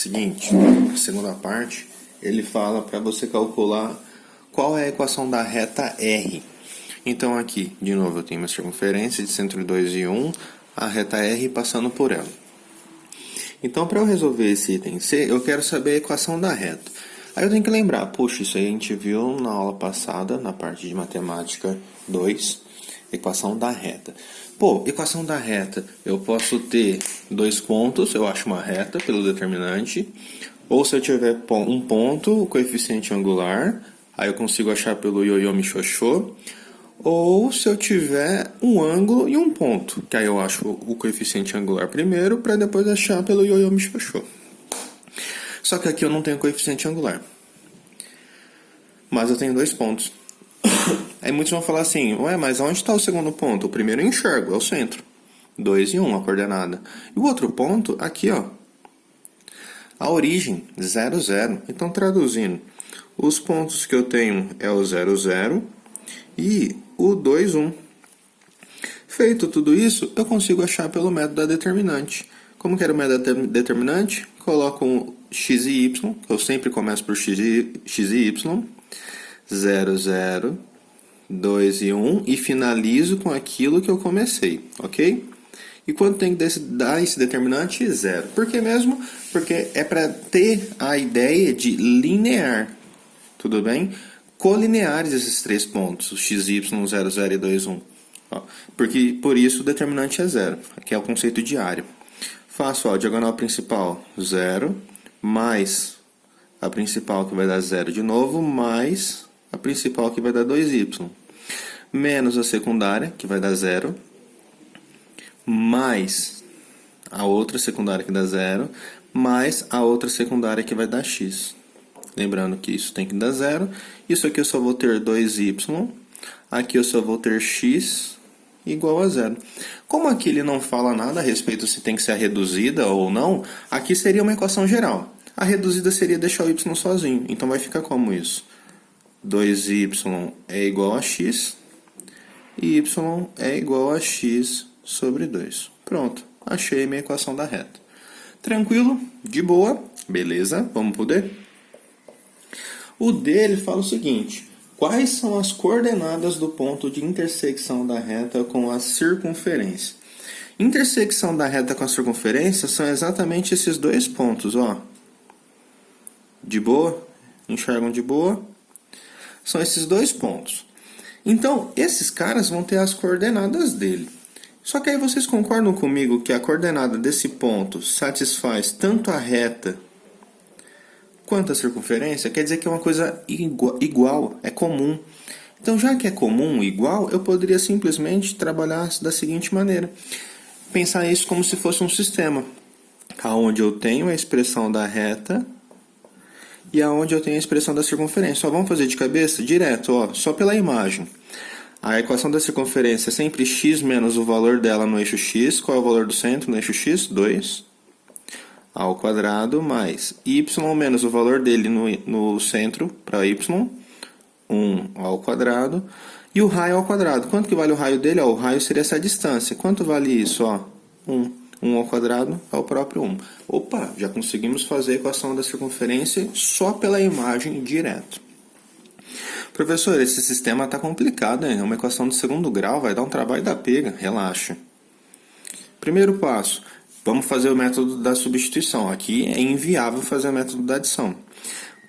Seguinte, a segunda parte, ele fala para você calcular qual é a equação da reta R. Então aqui, de novo, eu tenho uma circunferência de 102 e 1, a reta R passando por ela. Então, para eu resolver esse item C, eu quero saber a equação da reta. Aí eu tenho que lembrar, puxa, isso aí a gente viu na aula passada, na parte de matemática 2, equação da reta. Pô, equação da reta, eu posso ter dois pontos, eu acho uma reta pelo determinante, ou se eu tiver um ponto, o coeficiente angular, aí eu consigo achar pelo ioiô michôchô, ou se eu tiver um ângulo e um ponto, que aí eu acho o coeficiente angular primeiro, para depois achar pelo ioiô michôchô. Só que aqui eu não tenho coeficiente angular, mas eu tenho dois pontos. Aí muitos vão falar assim, ué, mas onde está o segundo ponto? O primeiro eu enxergo, é o centro. 2 e 1, a coordenada. E o outro ponto, aqui, ó. A origem, 0, 0. Então, traduzindo, os pontos que eu tenho é o 0, 0 e o 2, 1. Feito tudo isso, eu consigo achar pelo método da determinante. Como que era o método da determinante? Coloco um x e y, que eu sempre começo por x e y. 0, 0, 2 e 1 e finalizo com aquilo que eu comecei, ok? E quanto tem que dar esse determinante? 0. Por que mesmo? Porque é para ter a ideia de linear, tudo bem? Colineares esses três pontos, o x, y, 0, 0 e 2, 1. Ó, porque por isso o determinante é 0, aqui é o conceito de área. Faço a diagonal principal 0, mais a principal que vai dar 0 de novo, mais a principal que vai dar 2y, menos a secundária, que vai dar 0, mais a outra secundária que dá 0, mais a outra secundária que vai dar x. Lembrando que isso tem que dar 0, isso aqui eu só vou ter 2y, aqui eu só vou ter x igual a 0. Como aqui ele não fala nada a respeito se tem que ser a reduzida ou não, aqui seria uma equação geral. A reduzida seria deixar o y sozinho, então vai ficar como isso? 2y é igual a x, e y é igual a x sobre 2. Pronto, achei minha equação da reta. Tranquilo? De boa? Beleza? Vamos pro D? O D ele fala o seguinte, quais são as coordenadas do ponto de intersecção da reta com a circunferência? Intersecção da reta com a circunferência são exatamente esses dois pontos, ó. De boa? Enxergam de boa? São esses dois pontos. Então, esses caras vão ter as coordenadas dele. Só que aí vocês concordam comigo que a coordenada desse ponto satisfaz tanto a reta quanto a circunferência? Quer dizer que é uma coisa igual, é comum. Então, já que é comum, igual, eu poderia simplesmente trabalhar da seguinte maneira. Pensar isso como se fosse um sistema, onde eu tenho a expressão da reta e aonde eu tenho a expressão da circunferência. Só vamos fazer de cabeça? Direto, ó, só pela imagem. A equação da circunferência é sempre x menos o valor dela no eixo x. Qual é o valor do centro no eixo x? 2 ao quadrado mais y menos o valor dele no centro para y, 1 ao quadrado. E o raio ao quadrado. Quanto que vale o raio dele? Ó, o raio seria essa distância. Quanto vale isso? Ó, 1. 1 ao quadrado é o próprio 1. Opa, já conseguimos fazer a equação da circunferência só pela imagem direto. Professor, esse sistema está complicado, hein? É uma equação de segundo grau, vai dar um trabalho da pega. Relaxa. Primeiro passo, vamos fazer o método da substituição. Aqui é inviável fazer o método da adição.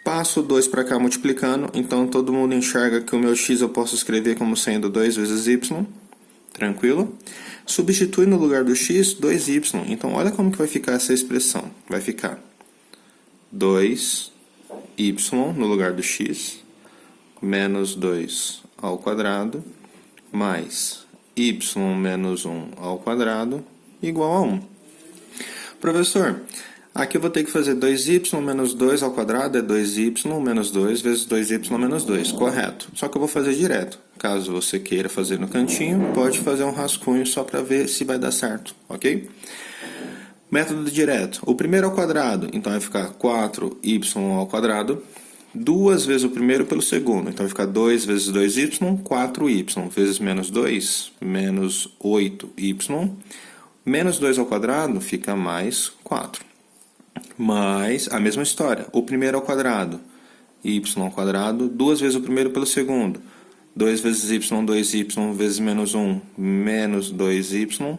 Passo 2 para cá multiplicando, então todo mundo enxerga que o meu x eu posso escrever como sendo 2 vezes y. Tranquilo? Substitui no lugar do x 2y. Então, olha como que vai ficar essa expressão. Vai ficar 2y no lugar do x, menos 2 ao quadrado, mais y menos 1 ao quadrado, igual a 1. Professor, aqui eu vou ter que fazer 2y menos 2 ao quadrado, é 2y menos 2 vezes 2y menos 2, correto. Só que eu vou fazer direto. Caso você queira fazer no cantinho, pode fazer um rascunho só para ver se vai dar certo, ok? Método direto. O primeiro ao quadrado, então vai ficar 4y ao quadrado, 2 vezes o primeiro pelo segundo, então vai ficar 2 vezes 2y, 4y, vezes menos 2, menos 8y, menos 2 ao quadrado fica mais 4. mais a mesma história. O primeiro ao quadrado, y ao quadrado, duas vezes o primeiro pelo segundo. 2 vezes y, 2y vezes menos 1, menos 2y,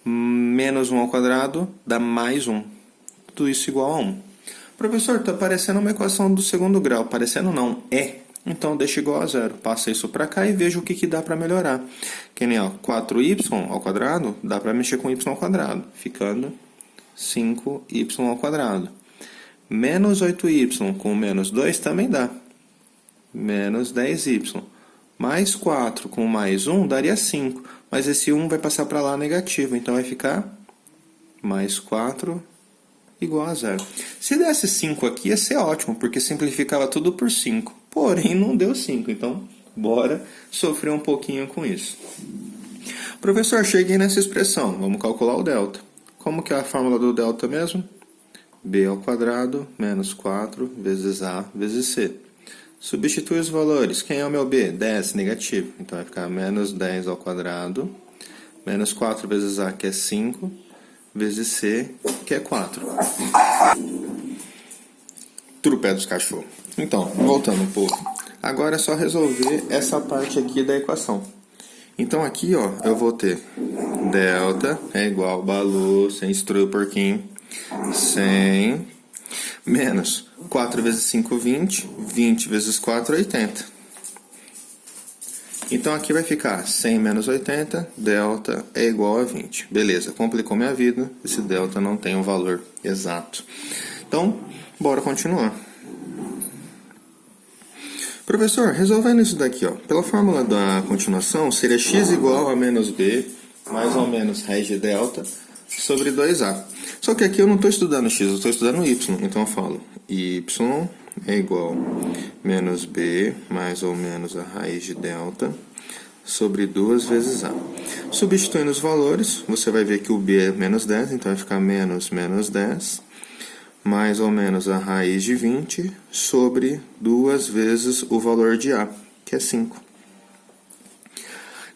menos 1 ao quadrado, dá mais 1. Tudo isso igual a 1. Professor, está parecendo uma equação do segundo grau. Parecendo não, é. Então, deixa igual a zero. Passa isso para cá e veja o que dá para melhorar. Que nem, ó, 4y ao quadrado, dá para mexer com y ao quadrado, ficando 5y ao quadrado. Menos 8y com menos 2 também dá. Menos 10y. Mais 4 com mais 1 daria 5. Mas esse 1 vai passar para lá negativo. Então, vai ficar mais 4 igual a zero. Se desse 5 aqui, ia ser ótimo, porque simplificava tudo por 5. Porém, não deu 5. Então, bora sofrer um pouquinho com isso. Professor, cheguei nessa expressão. Vamos calcular o delta. Como que é a fórmula do delta mesmo? B ao quadrado menos 4 vezes A vezes C. Substitui os valores. Quem é o meu B? 10, negativo. Então, vai ficar menos 10 ao quadrado, menos 4 vezes A, que é 5, vezes C, que é 4. Trupé dos cachorros. Então, voltando um pouco. Agora é só resolver essa parte aqui da equação. Então, aqui, ó, eu vou ter delta é igual a Balu, sem instruir o porquinho, 100 menos 4 vezes 5, 20. 20 vezes 4, 80. Então, aqui vai ficar 100 menos 80, delta é igual a 20. Beleza, complicou minha vida, esse delta não tem um valor exato. Então, bora continuar. Professor, resolvendo isso daqui, ó, pela fórmula da continuação, seria x igual a menos b, mais ou menos raiz de delta, sobre 2a. Só que aqui eu não estou estudando x, eu estou estudando y. Então eu falo y é igual a menos b, mais ou menos a raiz de delta, sobre 2 vezes a. Substituindo os valores, você vai ver que o b é menos 10, então vai ficar menos 10, mais ou menos a raiz de 20, sobre 2 vezes o valor de a, que é 5.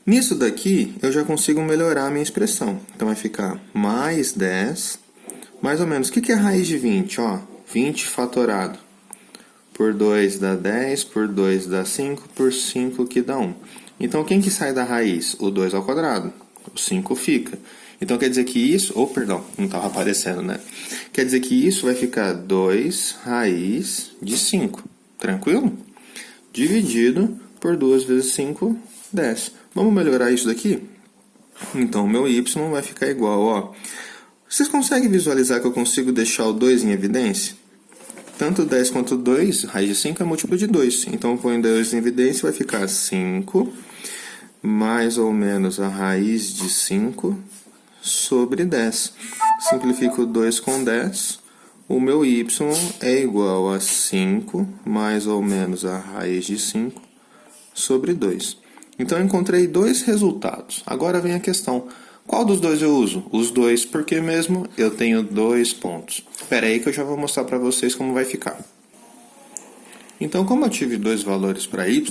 Nisso daqui, eu já consigo melhorar a minha expressão. Então, vai ficar mais 10, mais ou menos. O que é a raiz de 20? Ó, 20 fatorado por 2 dá 10, por 2 dá 5, por 5 que dá 1. Então, quem que sai da raiz? O 2 ao quadrado. O 5 fica. Então, quer dizer que isso... Oh, perdão, não estava aparecendo, né? Quer dizer que isso vai ficar 2 raiz de 5. Tranquilo? Dividido por 2 vezes 5, 10. Vamos melhorar isso daqui? Então, o meu y vai ficar igual, ó. Vocês conseguem visualizar que eu consigo deixar o 2 em evidência? Tanto 10 quanto 2, raiz de 5 é múltiplo de 2. Então, eu ponho 2 em evidência, vai ficar 5, mais ou menos a raiz de 5, sobre 10. Simplifico 2 com 10. O meu y é igual a 5, mais ou menos a raiz de 5, sobre 2. Então, eu encontrei dois resultados. Agora vem a questão. Qual dos dois eu uso? Os dois, porque mesmo eu tenho 2 pontos. Espera aí que eu já vou mostrar para vocês como vai ficar. Então, como eu tive dois valores para y,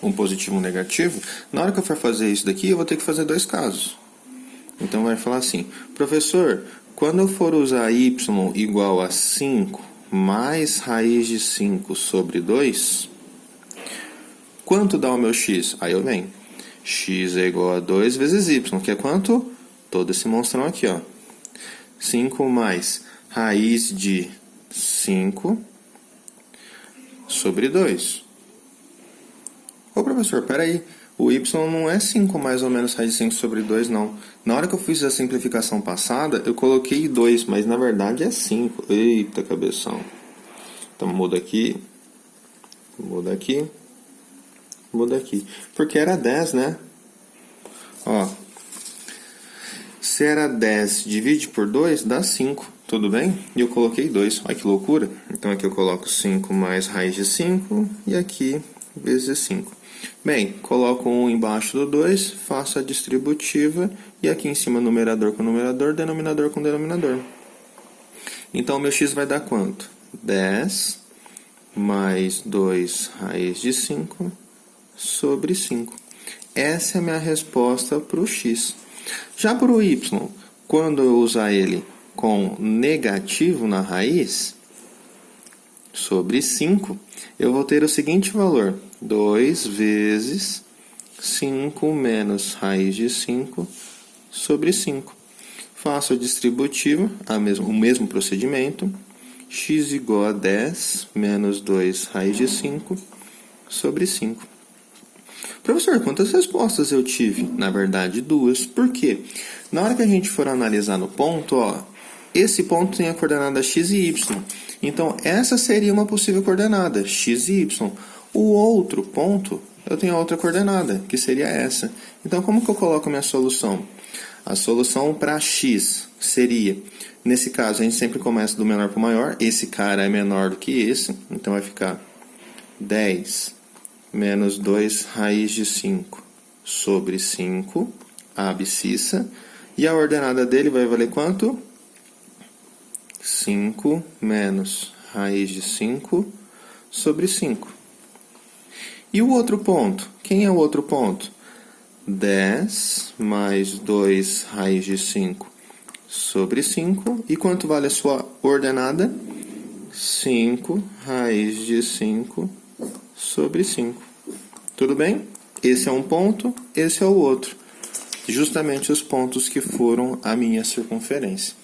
um positivo e um negativo, na hora que eu for fazer isso daqui, eu vou ter que fazer dois casos. Então, vai falar assim, professor, quando eu for usar y igual a 5 mais raiz de 5 sobre 2, quanto dá o meu x? Aí eu venho. X é igual a 2 vezes y, que é quanto? Todo esse monstrão aqui, ó. 5 mais raiz de 5 sobre 2. Ô, professor, peraí. O y não é 5 mais ou menos raiz de 5 sobre 2, não. Na hora que eu fiz a simplificação passada, eu coloquei 2, mas na verdade é 5. Eita, cabeção. Então, muda aqui. Muda aqui. Muda aqui. Porque era 10, né? Ó. Se era 10, divide por 2, dá 5. Tudo bem? E eu coloquei 2. Olha que loucura. Então, aqui eu coloco 5 mais raiz de 5. E aqui, vezes 5. Bem, coloco 1 embaixo do 2, faço a distributiva. E aqui em cima, numerador com numerador, denominador com denominador. Então, meu x vai dar quanto? 10 mais 2 raiz de 5 sobre 5. Essa é a minha resposta para o x. Já para o y, quando eu usar ele com negativo na raiz, sobre 5, eu vou ter o seguinte valor: 2 vezes 5 menos raiz de 5 sobre 5. Faço a distributiva, o mesmo procedimento. X igual a 10 menos 2 raiz de 5 sobre 5. Professor, quantas respostas eu tive? Na verdade, 2. Por quê? Na hora que a gente for analisar no ponto, ó, esse ponto tem a coordenada x e y. Então, essa seria uma possível coordenada, x e y. O outro ponto, eu tenho outra coordenada, que seria essa. Então, como que eu coloco a minha solução? A solução para x seria, nesse caso, a gente sempre começa do menor para o maior. Esse cara é menor do que esse, então vai ficar 10 menos 2 raiz de 5 sobre 5, a abscissa. E a ordenada dele vai valer quanto? 5 menos raiz de 5 sobre 5. E o outro ponto? Quem é o outro ponto? 10 mais 2 raiz de 5 sobre 5. E quanto vale a sua ordenada? 5 raiz de 5 sobre 5. Tudo bem? Esse é um ponto, esse é o outro. Justamente os pontos que foram a minha circunferência.